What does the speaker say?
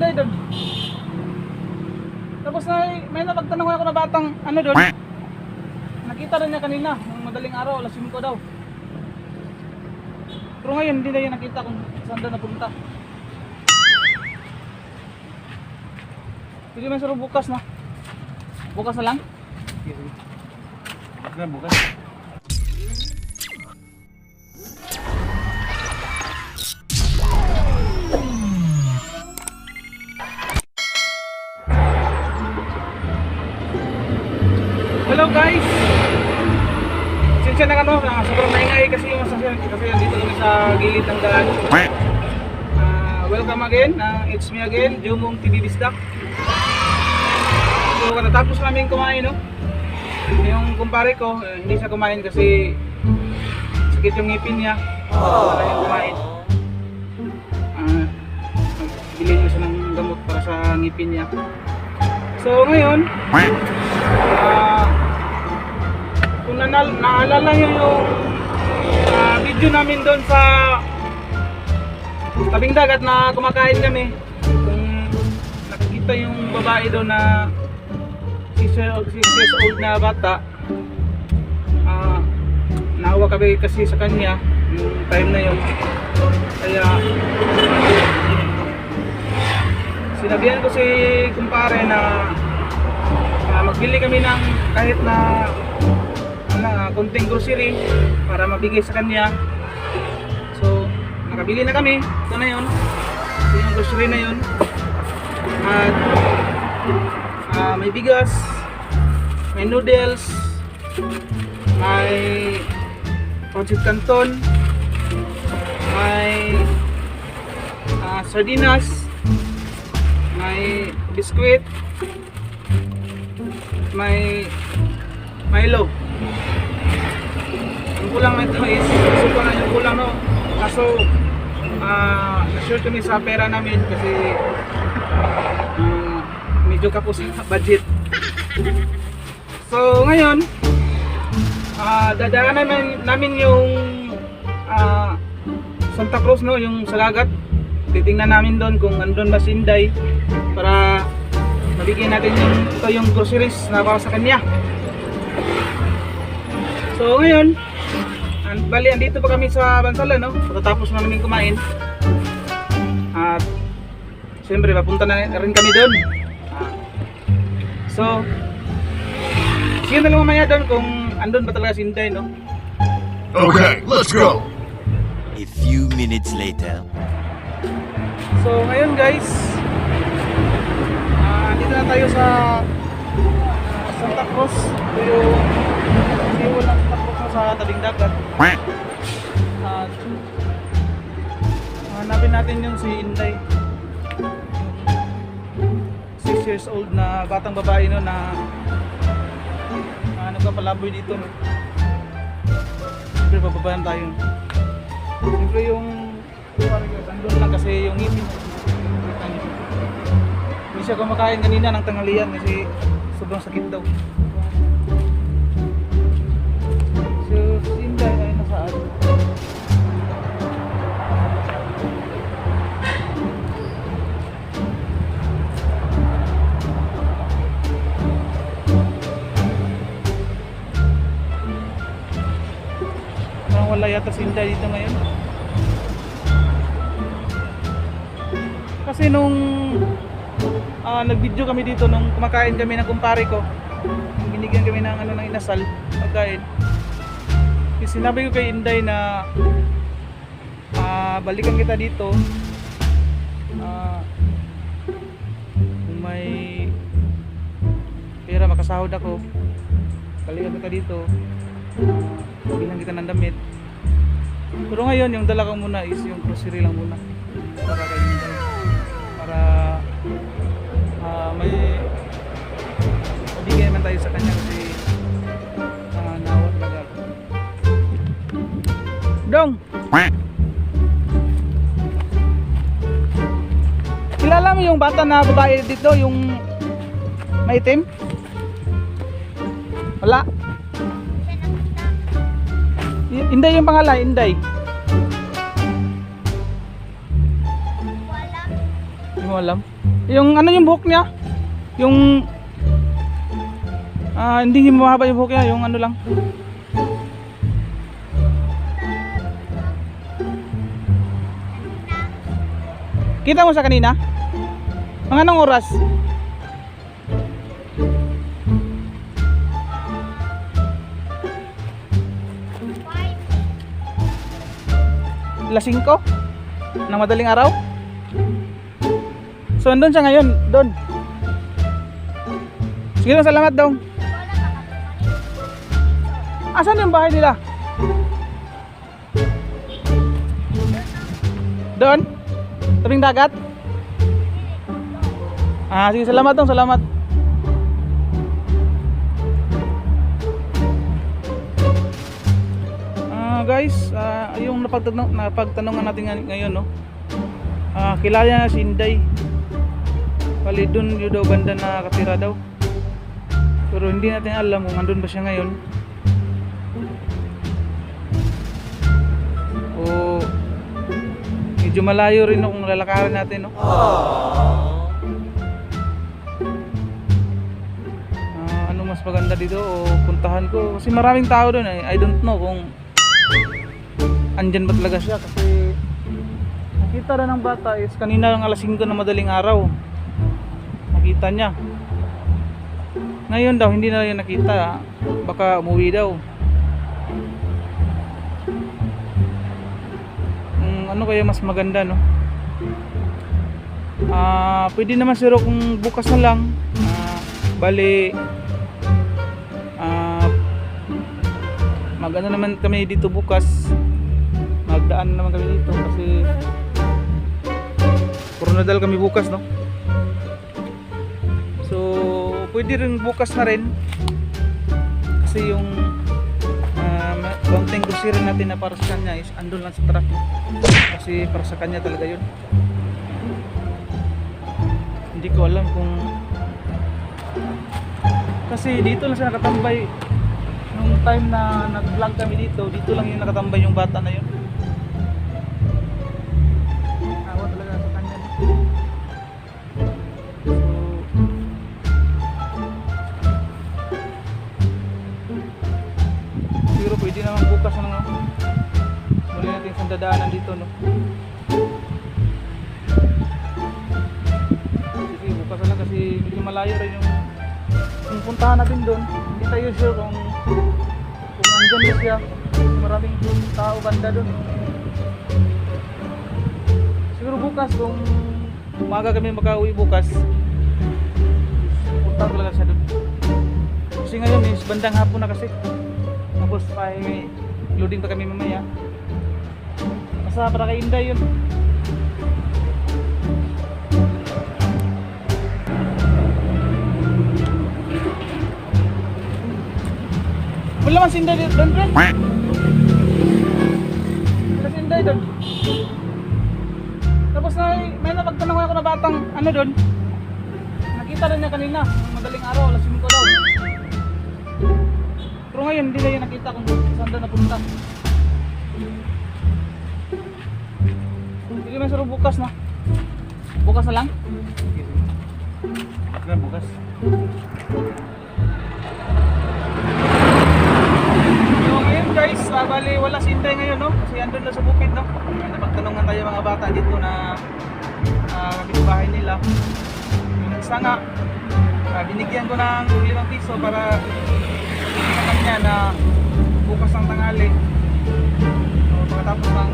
Inday doon. Tapos may napagtanong ako na batang ano doon. Nakita rin niya kanina, ng madaling araw, alas 5 daw. Pero ngayon hindi na yun nakita kung saan daw napunta. Hindi man saro bukas na. Bukas na lang? Bukas. Hello guys! Sinsya na sobrang maingay kasi yung sasyan kasi dito kami sa gilid ng daan. Welcome again, it's me again, Jumong TV Bisdak. So katapos namin kumain, no? Yung kumpare ko, hindi siya kumain kasi sakit yung ngipin niya. Wala yung kumain. Bilhin mo siya ng gamot para sa ngipin niya. So ngayon, kung naalala nyo yung video namin doon sa tabing dagat na kumakain kami, kung nakikita yung babae doon na 6 years old na bata, naawa kami kasi sa kanya yung time na yun. Kaya sinabihan ko si kumpare na magbili kami ng kahit na konting grocery para mabigay sa kanya. So nakabili na kami. Ito na yun, ito yung grocery na yun. At may bigas, may noodles, may pancit canton, may sardinas, may biskwit, may Milo. Yung kulang na ito is super na yung kulang, no? Kaso na-sure kami sa pera namin kasi medyo kapos sa budget. So ngayon dadaanan namin yung Santa Cruz, no? Yung Salagat. Titingnan namin doon kung andun ba si Inday para mabigyan natin yung groceries na para sa kanya. So ngayon, bali andito pa kami sa Bansalan, no? Pagkatapos na namin kumain. At siyempre papunta na rin kami doon. So sige na lang mamaya doon kung andun ba talaga si Inday, no? Okay, let's go! A few minutes later. So ngayon guys, dito na tayo sa Santa Cruz. Ito yung siwal ng Santa Cruz sa tabing dagat. At hanapin natin yung si Inday, 6 years old na batang babae, no, na nagpapalaboy dito, no. Siyempre pababayan tayo. Siyempre yung andun lang kasi yung ngipin. Hindi siya kumakain kanina ng tanghalian kasi sobrang sakit daw. So si Inday ay nasaan? Parang wala yata si Inday dito ngayon. Kasi nung nag-video kami dito nung kumakain kami ng kumpare ko, binigyan kami ng ng inasal, pagkain. Kasi sinabi ko kay Inday na balikan kita dito kung may pera makasahod ako, balikan kita dito, bilang kita ng damit. Pero ngayon yung dala ko muna is yung grocery lang muna para kay Inday, para may mabigay naman tayo sa kanya kasi nawa talaga ako. Dong! Kilala mo yung bata na babae dito, yung maitim? Wala? Inday yung pangalan, Inday. Hindi mo alam? Yung ano yung buhok niya? Yung hindi mahaba yung buhok niya, yung ano lang. Kita mo sa kanina? Mga anong oras? Alas 5 ng madaling araw. So andun siya ngayon, doon. Sige lang, salamat daw. Asan yung bahay nila? Doon? Tabing dagat? Sige, salamat dong, salamat. Guys, yung napagtanungan natin ngayon, no? Kilala niya si Inday. Bali dun yun daw banda na katira daw. Pero hindi natin alam kung andun ba siya ngayon. O medyo malayo rin kung lalakarin natin, no? Ano mas maganda dito o puntahan ko? Kasi maraming tao doon eh. I don't know kung andyan ba talaga siya, kasi nakita na ng bata is kanina ng alas 5 na madaling araw. Nakita niya. Ngayon daw hindi na yan nakita. Baka umuwi daw. Ano kaya mas maganda, no? Pwede naman siguro kung bukas na lang. Bali magano naman kami dito bukas. Magdaan naman kami dito kasi Coronadal kami bukas, no? So pwede rin bukas na rin kasi yung konting grocery natin na para sa kanya is andun lang sa truck, kasi para sa kanya talaga yun. Hindi ko alam kung, kasi dito lang siya nakatambay nung time na nag-vlog kami dito. Dito lang yung nakatambay yung bata na yun. Awa talaga sa kanya. Siguro pwede naman bukas na nga. Muli natin sa dadaanan dito, no? Sige, bukas na lang kasi medyo malayo rin yung puntahan natin doon. Hindi tayo sure kung andyan na siya. Maraming tao banda doon. Siguro bukas, kung umaga kami makauwi bukas, punta talaga siya doon. Kasi ngayon is bandang hapon na kasi. Tapos may loading pa kami mamaya. Basta para kay Inday yun. Wala man si Inday doon, friend. Wala si Inday doon. Tapos may napagtanong ako na batang ano doon. Nakita rin niya kanina, madaling araw, alas 5 daw. Pero ngayon hindi na yun nakita kung saan doon napunta. Sige, may saro bukas na. Bukas na lang? Sige, bukas. So ngayon guys, bali wala si Inday ngayon, no? Kasi andun na sa bukid, no? Napagtanungan tayo mga bata dito na bahay nila. Yung isa nga, binigyan ko ng 5 piso para sa kanya na bukas ng tanghali. So pagkatapos ng